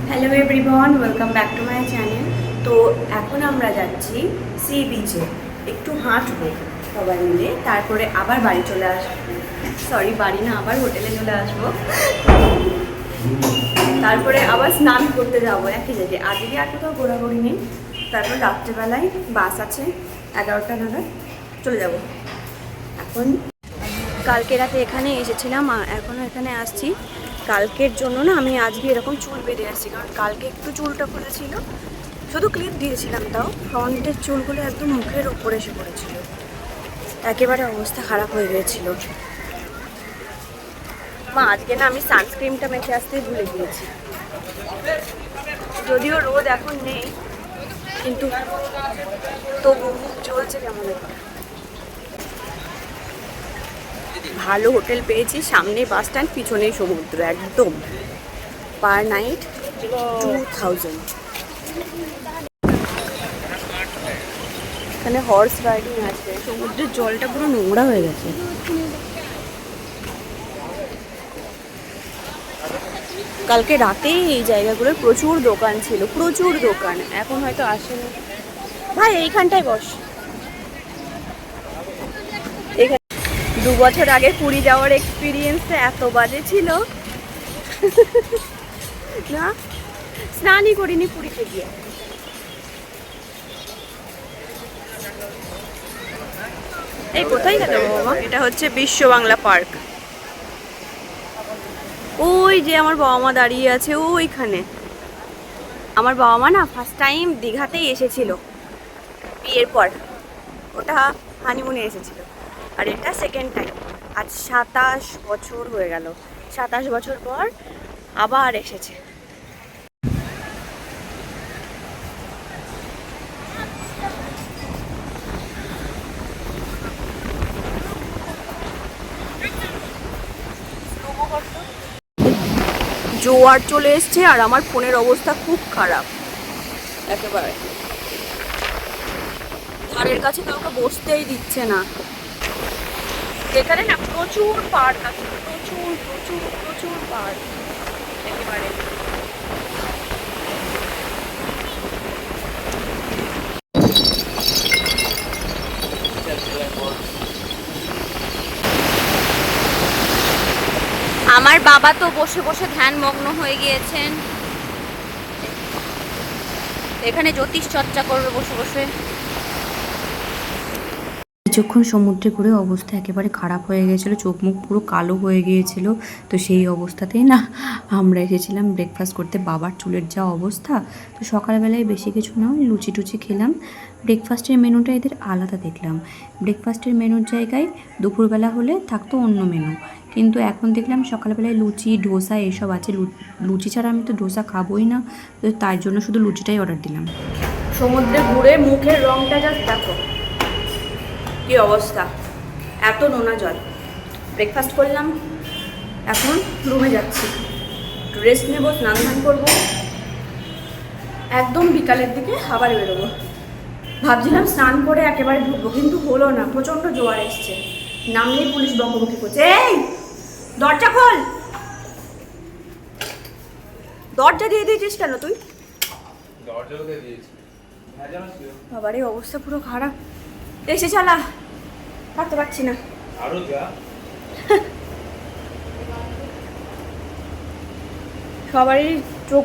Hello everyone, welcome back to my channel. তো এখন আমরা যাচ্ছি সি বিচে, একটু হাঁটবো সবাই মিলে, তারপরে আবার বাড়ি চলে আসবো। সরি, বাড়ি না, আবার হোটেলে চলে আসবো। তারপরে আবার স্নান করতে যাবো একই জায়গায়। আজকে আর কোথাও ঘোরাঘুরি নেই। তারপর রাত্রেবেলায় বাস আছে 11টা নাগাদ, চলে যাব। এখন কালকে রাতে এখানে এসেছিলাম, এখনও এখানে আসছি। কালকের জন্য না আমি আজকে এরকম চুল বেঁধে আসছি, কারণ কালকে একটু চুলটা খুলেছিল, শুধু ক্লিপ দিয়েছিলাম, তাও ফ্রন্টের চুলগুলো একদম মুখের ওপরে এসে পড়েছিল, একেবারে অবস্থা খারাপ হয়ে গিয়েছিল। মা, আজকে না আমি সানস্ক্রিনটা মেখে আসতেই ভুলে গিয়েছি। যদিও রোদ এখন নেই, কিন্তু তবু মুখ চলছে কেমন একটা। ভালো হোটেল পেয়েছি, সামনে বাস স্ট্যান্ড, পিছনেই সমুদ্র একদম। Per night 2000। এখানে হর্স রাইডিং আছে। সমুদ্রের জলটা পুরো নোংরা হয়ে গেছে। কালকে রাতে এই জায়গাগুলোর প্রচুর দোকান ছিল, প্রচুর দোকান, এখন হয়তো আসেনি। ভাই এইখানটায় বস। এখানে 2 বছর আগে পুরী যাওয়ার এক্সপিরিয়েন্সটা এত বাজে ছিল না, স্নানই করিনি পুরীতে গিয়ে। এই কোথায় গেল বাবা? এটা হচ্ছে বিশ্ব বাংলা পার্ক। ওই যে আমার বাবা মা দাঁড়িয়ে আছে ওইখানে। আমার বাবা মা না ফার্স্ট টাইম দীঘাতেই এসেছিল বিয়ের পর, ওটা হানিমুনে এসেছিল। আর এটা সেকেন্ড টাইম। আজ 27 বছর হয়ে গেল, 27 বছর পর আবার এসেছে। জোয়ার চলে এসছে আর আমার ফোনের অবস্থা খুব খারাপ, একেবারে ধারের কাছে কাউকে বসতেই দিচ্ছে না। এখানে না প্রচুর পার্ক আছে, প্রচুর প্রচুর প্রচুর পার্ক একেবারে। আমার বাবা তো বসে বসে ধ্যানমগ্ন হয়ে গিয়েছেন, এখানে জ্যোতিষ চর্চা করবে বসে বসে। কিছুক্ষণ সমুদ্রে ঘুরে অবস্থা একেবারে খারাপ হয়ে গিয়েছিলো, চোখ মুখ পুরো কালো হয়ে গিয়েছিল। তো সেই অবস্থাতেই না আমরা এসেছিলাম ব্রেকফাস্ট করতে। বাবার চুলের যা অবস্থা, তো সকালবেলায় বেশি কিছু নয়, লুচি টুচি খেলাম। ব্রেকফাস্টের মেনুটা এদের আলাদা দেখলাম। ব্রেকফাস্টের মেনুর জায়গায় দুপুরবেলা হলে থাকতো অন্য মেনু, কিন্তু এখন দেখলাম সকালবেলায় লুচি ডোসা এসব আছে। লুচি ছাড়া আমি তো ডোসা খাবোই না, তো তার জন্য শুধু লুচিটাই অর্ডার দিলাম। সমুদ্রে ঘুরে মুখের রঙটা জাস্ট দেখো কি অবস্থা, এত নোনা জল। ব্রেকফাস্ট করলাম, এখন রুমে যাচ্ছি, রেস্ট নেবো, স্নান ধান করবো, একদম বিকালের দিকে আবার বেরোবো। ভাবছিলাম স্নান করে একেবারে ঢুকবো, কিন্তু হলো না, প্রচণ্ড জোয়ার এসছে। নামলেই পুলিশ বকবকি করছে, এই দরজা খোল, দরজা দিয়ে দিয়েছিস কেন তুই? বাবারে অবস্থা পুরো খারাপ, এসে চালা, থাকতে পারছি না। আরো যা সবারই চোখ।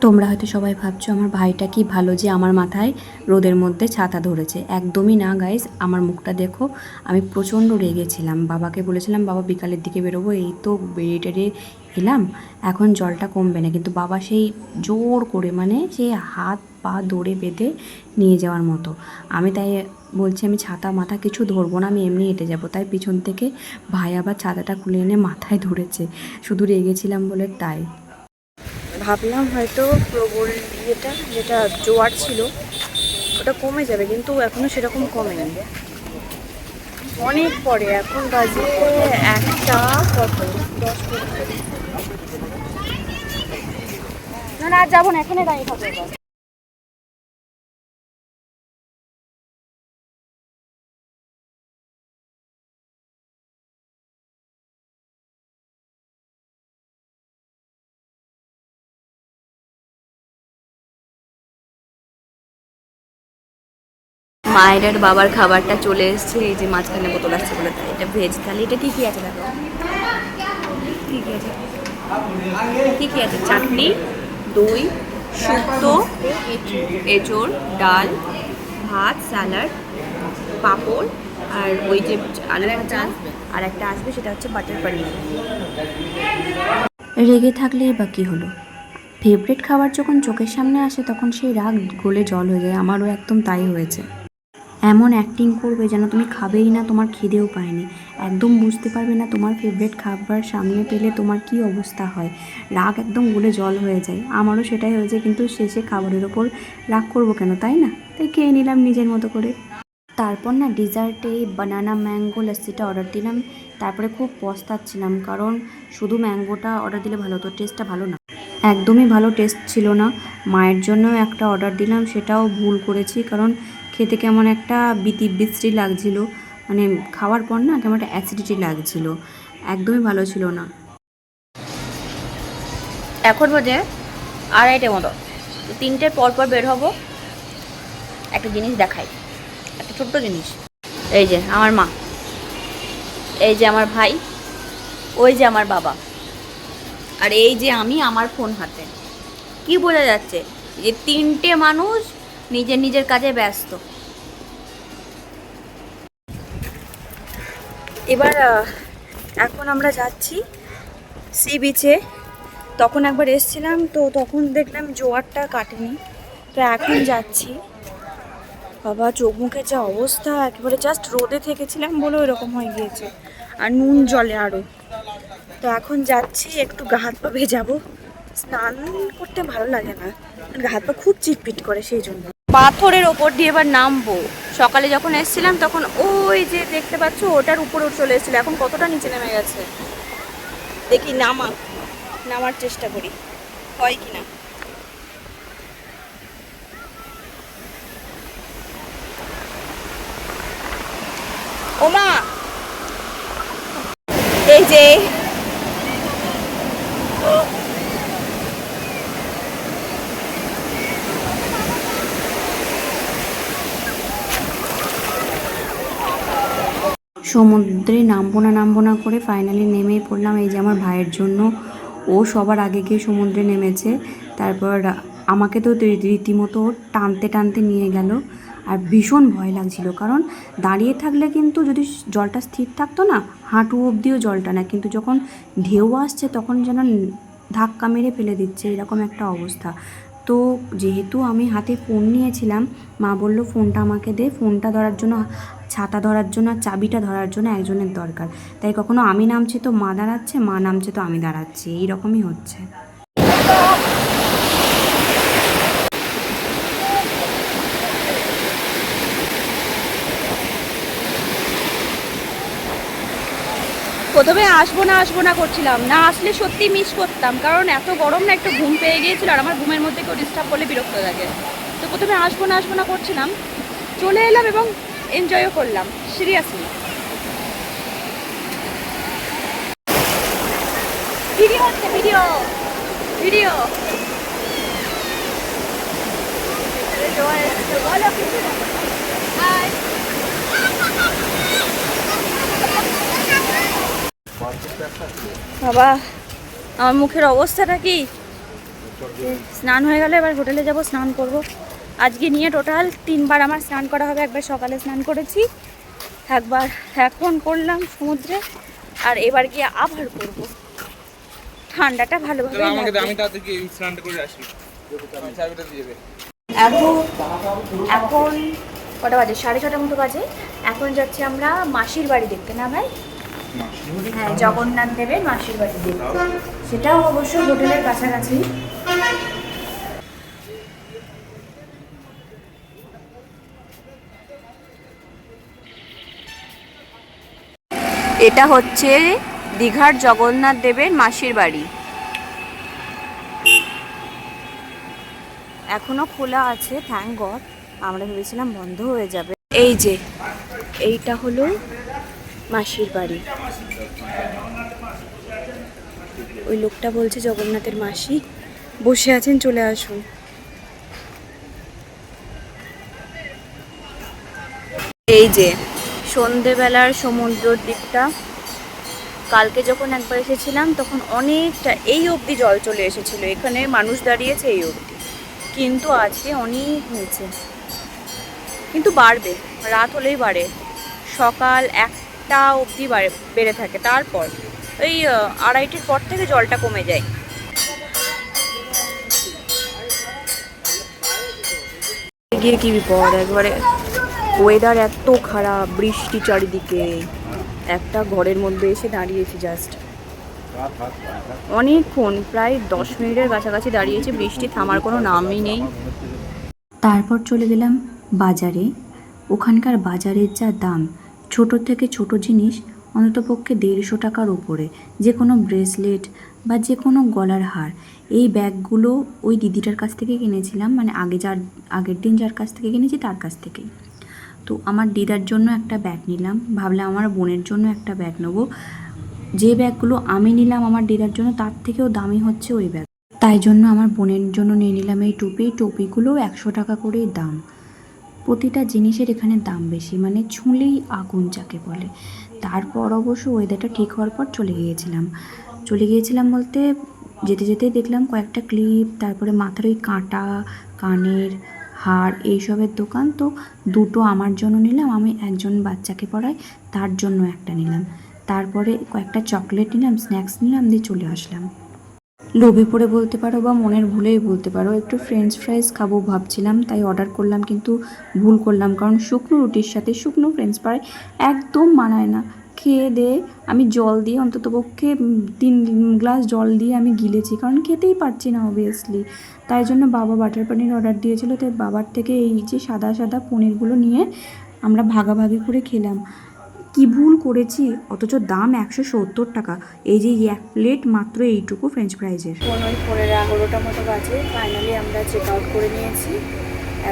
তোমরা হয়তো সবাই ভাবছো আমার ভাইটা কি ভালো যে আমার মাথায় রোদের মধ্যে ছাতা ধরেছে। একদমই না গাইস, আমার মুখটা দেখো, আমি প্রচণ্ড রেগেছিলাম। বাবাকে বলেছিলাম বাবা বিকালের দিকে বেরোবো, এই তো বেরিয়ে টেরে এলাম, এখন জলটা কমবে না, কিন্তু বাবা সেই জোর করে, মানে সেই হাত পা দৌড়ে বেঁধে নিয়ে যাওয়ার মতো। আমি তাই বলছি আমি ছাতা মাথা কিছু ধরবো না, আমি এমনি হেঁটে যাবো। তাই পিছন থেকে ভাই আবার ছাতাটা খুলে এনে মাথায় ধরেছে, শুধু রেগেছিলাম বলে তাই। ভাবলাম হয়তো প্রবল যেটা জোয়ার ছিল ওটা কমে যাবে, কিন্তু এখনো সেরকম কমেনি, অনেক পরে। এখন বাজে একটা কত 10। না না, আর যাবো না, এখানে দাঁড়িয়ে থাকবো। মায়ের আর বাবার খাবারটা চলে এসছে। এই যে মাঝখানে বোতল আসছে বলে, এটা ভেজ থালি। এটা কি কি আছে দেখো, কি কি আছে, কি কি আছে? চাটনি, দই, শুক্তো, এঁচোড়, ডাল, ভাত, স্যালাড, পাঁপড়, আর ওই যে আলু ভাজা, আর একটা আসবে সেটা হচ্ছে বাটার পনির। রেগে থাকলেই বা কী হলো, ফেভারিট খাবার যখন চোখের সামনে আসে তখন সেই রাগ গলে জল হয়ে যায়। আমারও একদম তাই হয়েছে। এমন অ্যাক্টিং করবে যেন তুমি খাবেই না, তোমার খিদেও পায়নি, একদম বুঝতে পারবে না তোমার ফেভারিট খাবার সামনে পেলে তোমার কি অবস্থা হয়। রাগ একদম গলে জল হয়ে যায়। আমারও সেটাই হয়েছে, কিন্তু শেষে খাবারের ওপর রাগ করবো কেন, তাই না? তাই খেয়ে নিলাম নিজের মতো করে। তারপর না ডিজার্টে এই বানানা ম্যাঙ্গো লাস্সিটা অর্ডার দিলাম। তারপরে খুব পস্তাচ্ছিলাম, কারণ শুধু ম্যাঙ্গোটা অর্ডার দিলে ভালো হতো, টেস্টটা ভালো না, একদমই ভালো টেস্ট ছিল না। মায়ের জন্যও একটা অর্ডার দিলাম, সেটাও ভুল করেছি, কারণ খেতে কেমন একটা বিশ্রী লাগছিল, মানে খাওয়ার পর না কেমন একটা অ্যাসিডিটি লাগছিল, একদমই ভালো ছিল না। এখন বাজে 2:30 মতো, 3টের পর পর বের হবো। একটা জিনিস দেখাই, একটা ছোট্ট জিনিস। এই যে আমার মা, এই যে আমার ভাই, ওই যে আমার বাবা, আর এই যে আমি আমার ফোন হাতে। কি বোঝা যাচ্ছে যে 3টে মানুষ নিজের নিজের কাজে ব্যস্ত। এবার এখন আমরা যাচ্ছি সি বিচে। তখন একবার এসছিলাম, তো তখন দেখলাম জোয়ারটা কাটেনি, তো এখন যাচ্ছি। বাবা চোখ মুখের যা অবস্থা, একেবারে জাস্ট রোদে থেকেছিলাম বলে এরকম হয়ে গিয়েছে, আর নুন জলে আরও। তো এখন যাচ্ছি, একটু গা হাত পা ভেজাবো। স্নান করতে ভালো লাগে না, গা হাত পা খুব চিটপিট করে, সেই জন্য পাথরের ওপর দিয়ে এবার নামবো। সকালে যখন এসেছিলাম তখন ওই যে দেখতে পাচ্ছ ওটার উপরে চলে এসেছিল, এখন কতটা নিচে নেমে গেছে। দেখি নামার চেষ্টা করি, হয় কিনা। ওমা, এই যে সমুদ্রে নামবো না করে ফাইনালি নেমেই পড়লাম। এই যে আমার ভাইয়ের জন্য, ও সবার আগে গিয়ে সমুদ্রে নেমেছে। তারপর আমাকে তো রীতিমতো টানতে টানতে নিয়ে গেল, আর ভীষণ ভয় লাগছিল, কারণ দাঁড়িয়ে থাকলে কিন্তু যদি জলটা স্থির থাকতো না, হাঁটু অবধিও জলটা না, কিন্তু যখন ঢেউ আসছে তখন যেন ধাক্কা মেরে ফেলে দিচ্ছে, এরকম একটা অবস্থা। তো যেহেতু আমি হাতে ফোন নিয়েছিলাম, মা বলল ফোনটা আমাকে দে, ফোনটা ধরার জন্য, ছাতা ধরার জন্য, চাবিটা ধরার জন্য একজনের দরকার। তাই কখনো আমি নামছি তো মা দাঁড়াচ্ছে, মা নামছে তো আমি দাঁড়াচ্ছি, এইরকমই হচ্ছে। প্রথমে আসবো না করছিলাম, না আসলে সত্যি মিস করতাম, কারণ এত গরম না, একটু ঘুম পেয়ে গিয়েছিল, আর আমার ঘুমের মধ্যে কেউ ডিস্টার্ব করলে বিরক্ত লাগে। তো প্রথমে আসবো না করছিলাম, চলে এলাম এবং এনজয়ও করলাম সিরিয়াসলি। ভিডিও হচ্ছে, ভিডিও ভিডিও বাবা আমার মুখের অবস্থাটা কি, স্নান হয়ে গেলে এবার হোটেলে যাব, স্নান করব। আজকে নিয়ে টোটাল 3বার আমার স্নান করা হবে। একবার সকালে স্নান করেছি, একবার এখন করলাম সমুদ্রে, আর এবার গিয়ে আবার করব। ঠান্ডাটা ভালোভাবে এখন কটা বাজে, 6:30 মতো বাজে। এখন যাচ্ছি আমরা মাসির বাড়ি দেখতে, না ভাই? হ্যাঁ, জগন্নাথ দেবের মাসির বাড়ি দেখতে, সেটাও অবশ্য হোটেলের কাছাকাছি। এটা হচ্ছে দীঘার জগন্নাথ দেবের মাসির বাড়ি, এখনো খোলা আছে, থ্যাঙ্ক গড। আমরা ভেবেছিলাম বন্ধ হয়ে যাবে। এই যে এইটা হলো মাসির বাড়ি। ওই লোকটা বলছে জগন্নাথের মাসি বসে আছেন, চলে আসুন। এই যে সন্ধেবেলার সমুদ্রের দিকটা, কালকে যখন একবার এসেছিলাম তখন অনেকটা এই অবধি জল চলে এসেছিল, এখানে মানুষ দাঁড়িয়েছে এই অবধি, কিন্তু আজকে অনেক নিচে, কিন্তু বাড়বে, রাত হলেই বাড়ে, সকাল 1টা অবধি বেড়ে থাকে, তারপর ওই 2:30-র পর থেকে জলটা কমে যায়। গিয়ে কি বিপদ, একবারে ওয়েদার এত খারাপ, বৃষ্টি চারিদিকে, একটা ঘরের মধ্যে এসে দাঁড়িয়েছি জাস্ট অনেকক্ষণ, প্রায় 10 মিনিটের কাছাকাছি দাঁড়িয়েছি, বৃষ্টি থামার কোনো নামই নেই। তারপর চলে গেলাম বাজারে। ওখানকার বাজারের যা দাম, ছোট থেকে ছোট জিনিস অন্ততপক্ষে 150 টাকার উপরে, যে কোনো ব্রেসলেট বা যে কোনো গলার হার। এই ব্যাগগুলো ওই দিদিটার কাছ থেকে কিনেছিলাম, মানে আগের দিন যার কাছ থেকে কিনেছি তার কাছ থেকেই। তো আমার দিদার জন্য একটা ব্যাগ নিলাম, ভাবলাম আমার বোনের জন্য একটা ব্যাগ নেবো। যে ব্যাগগুলো আমি নিলাম আমার দিদার জন্য তার থেকেও দামি হচ্ছে ওই ব্যাগ, তাই জন্য আমার বোনের জন্য নিয়ে নিলাম এই টুপিগুলো 100 টাকা করেই দাম। প্রতিটা জিনিসের এখানে দাম বেশি, মানে ছুঁলেই আগুন যাকে বলে। তারপর অবশ্য ওয়েদারটা ঠিক হওয়ার পর চলে গিয়েছিলাম বলতে যেতে যেতেই দেখলাম কয়েকটা ক্লিপ, তারপরে মাথার ওই কাঁটা, কানের হার, এইসবের দোকান। তো দুটো আমার জন্য নিলাম, আমি একজন বাচ্চাকে পড়াই, তার জন্য একটা নিলাম। তারপরে কয়েকটা চকলেট নিলাম, স্ন্যাক্স নিলাম, দিয়ে চলে আসলাম। লোভে পড়ে বলতে পারো বা মনের ভুলেই বলতে পারো, একটু ফ্রেঞ্চ ফ্রাইজ খাবো ভাবছিলাম, তাই অর্ডার করলাম, কিন্তু ভুল করলাম, কারণ শুকনো রুটির সাথে শুকনো ফ্রেঞ্চ ফ্রাই একদম মানায় না। খেয়ে দিয়ে আমি জল দিয়ে অন্ততপক্ষে 3 গ্লাস জল দিয়ে আমি গিলেছি, কারণ খেতেই পারছি না অবভিয়াসলি। তাই জন্য বাবা বাটার পনির অর্ডার দিয়েছিল, তাই বাবার থেকে এই যে সাদা সাদা পনিরগুলো নিয়ে আমরা ভাগাভাগি করে খেলাম। কি ভুল করেছি, অথচ দাম 170 টাকা, এই যে এক প্লেট মাত্র এইটুকু ফ্রেঞ্চ ফ্রাইজের। 11:15 মতো বাজে, ফাইনালি আমরা চেক আউট করে নিয়েছি।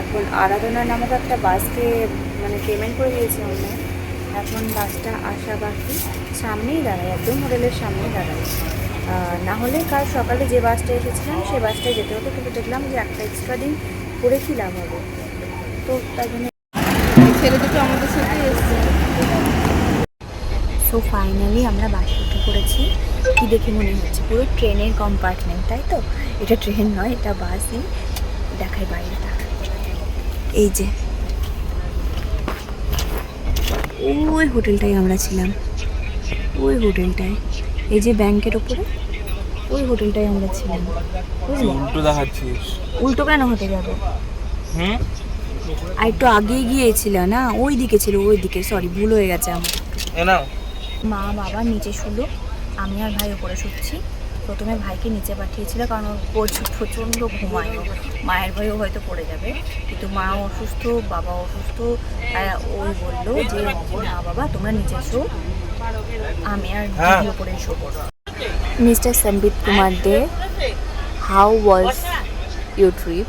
এখন আরাধনা নামক একটা বাসকে মানে পেমেন্ট করে দিয়েছি আমরা, এখন বাসটা আসা বাকি, সামনেই দাঁড়ায়, একদম হোটেলের সামনেই দাঁড়ায়। না হলে কাল সকালে যে বাসটা এসেছিলাম সেই বাসটায় যেতে হতো, কিন্তু দেখলাম যে একটা এক্সট্রা দিন করে কি লাভ হবে, তো তাই জন্য ছেলে দুটো আমাদের সাথে এসছে। সো ফাইনালি আমরা বাসে উঠে পড়েছি। কি দেখে মনে হচ্ছে পুরো ট্রেনের কম্পার্টমেন্ট, তাই তো? এটা ট্রেন নয়, এটা বাসই। দেখাই বাইরেটা, এই যে ওই হোটেলটাই আমরা ছিলাম, ওই হোটেলটায়, এই যে ব্যাংকের ওপরে ওই হোটেলটাই আমরা ছিলাম। বুঝলি? উল্টো দেখাচ্ছিস। উল্টো কেন হতে যাবে? আর একটু আগেই গিয়েছিল না, ওই দিকে ছিল, ওই দিকে, সরি ভুল হয়ে গেছে আমার। মা বাবা নিচে শুলো, আমি আর ভাই ওপরে শুচ্ছি। প্রথমে ভাইকে নিচে পাঠিয়েছিল, কারণ ওর প্রচণ্ড ঘুমায়, মায়ের ভয়ও হয়তো পড়ে যাবে, কিন্তু মা অসুস্থ, বাবা অসুস্থ, ওই বললো যে না বাবা তোমরা নিচে শো, আমি আর দিদি ওপরে শোবো। মিস্টার সম্বিত কুমার দে, হাউ ওয়াজ ইউর ট্রিপ?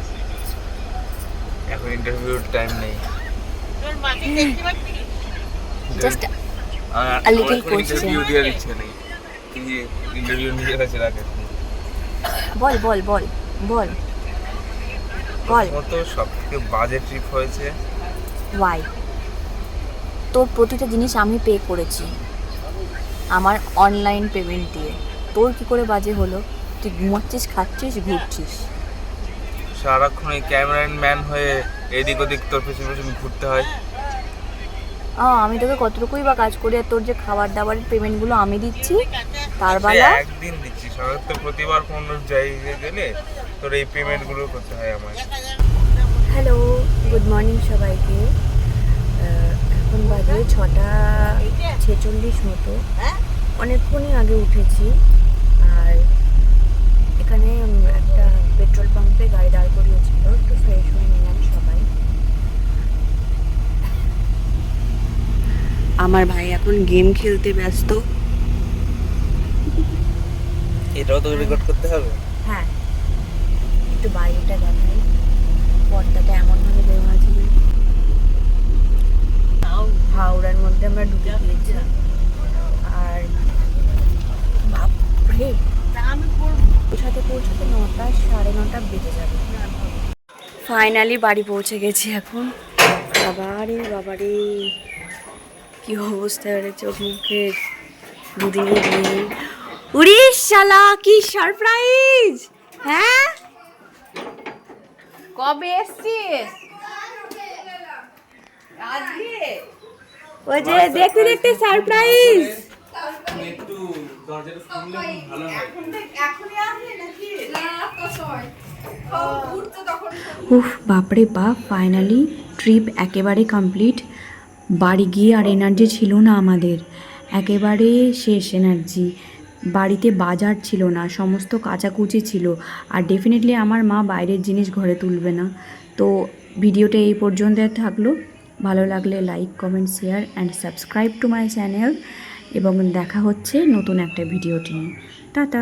এখন ইন্টারভিউর টাইম নেই, just a little question. Interview দিয়ে দিচ্ছে নেই, ইন্টারভিউ নিজে কাছে রাখে। বল বল বল বল বল। তো সবথেকে বাজে ট্রিপ হয়েছে। ওয়াই? তোর প্রতিটা জিনিস আমি পে করেছি আমার অনলাইন পেমেন্ট দিয়ে, তোর কি করে বাজে হলো? তুই ঘুমাচ্ছিস, খাচ্ছিস, ঘুরছিস, সারাক্ষণ এই ক্যামেরাম্যান ম্যান হয়ে এদিক ওদিক তোর পেছনে পেছনে ঘুরতে হয়। আমি তোকে কতটুকুই বা কাজ করি, আর তোর যে খাবার দাবারের পেমেন্টগুলো আমি দিচ্ছি, তার বেলা একদিন দিচ্ছি, সরকার তো প্রতিবার কোনো জায়গায় গেলে তোর এই পেমেন্টগুলো করতে হয় আমার। হ্যালো, গুড মর্নিং সবাইকে। এখন বাজে 6:46 মতো, অনেকক্ষণই আগে উঠেছি। আর এখানে একটা পেট্রোল পাম্পে গাড়ি দাঁড় করিয়েছিল, একটু ফ্রেশ হয়ে নিলাম সবাই। আমার ভাই এখন গেম খেলতে ব্যস্ত। এটাও তো রেকর্ড করতে হবে। হ্যাঁ, একটু বাইরেটা দেখাই, পর্দাটা এমনভাবে দেওয়া আছে, হাওড়ার মধ্যে আমরা ঢুকে গিয়েছি। আর বাপরে, পৌঁছাতে 9টা, 9:30 বেজে যাবে। ফাইনালি বাড়ি পৌঁছে গেছি এখন। বাবারে বাবারে কি অবস্থা রে চোখ মুখের দুদিকে দিয়ে উড়িস শালা কি সারপ্রাইজ হ্যাঁ কবে এসছিস আজকে ওই যে দেখতে দেখতে সারপ্রাইজ একটু দরজাটা খুললে ভালো হয়। উফ বাপরে বাপ ফাইনালি ট্রিপ একেবারে কমপ্লিট। বাড়ি গিয়ে আর এনার্জি ছিল না আমাদের, একেবারে শেষ এনার্জি। বাড়িতে বাজার ছিল না, সমস্ত কাচাকুচি ছিল। আর ডেফিনেটলি আমার মা বাইরের জিনিস ঘরে তুলবে না। তো ভিডিওটা এই পর্যন্ত থাকলো। ভালো লাগলে like comment share and subscribe to my channel এবং দেখা হচ্ছে নতুন একটা ভিডিওটি নিয়ে। টাটা।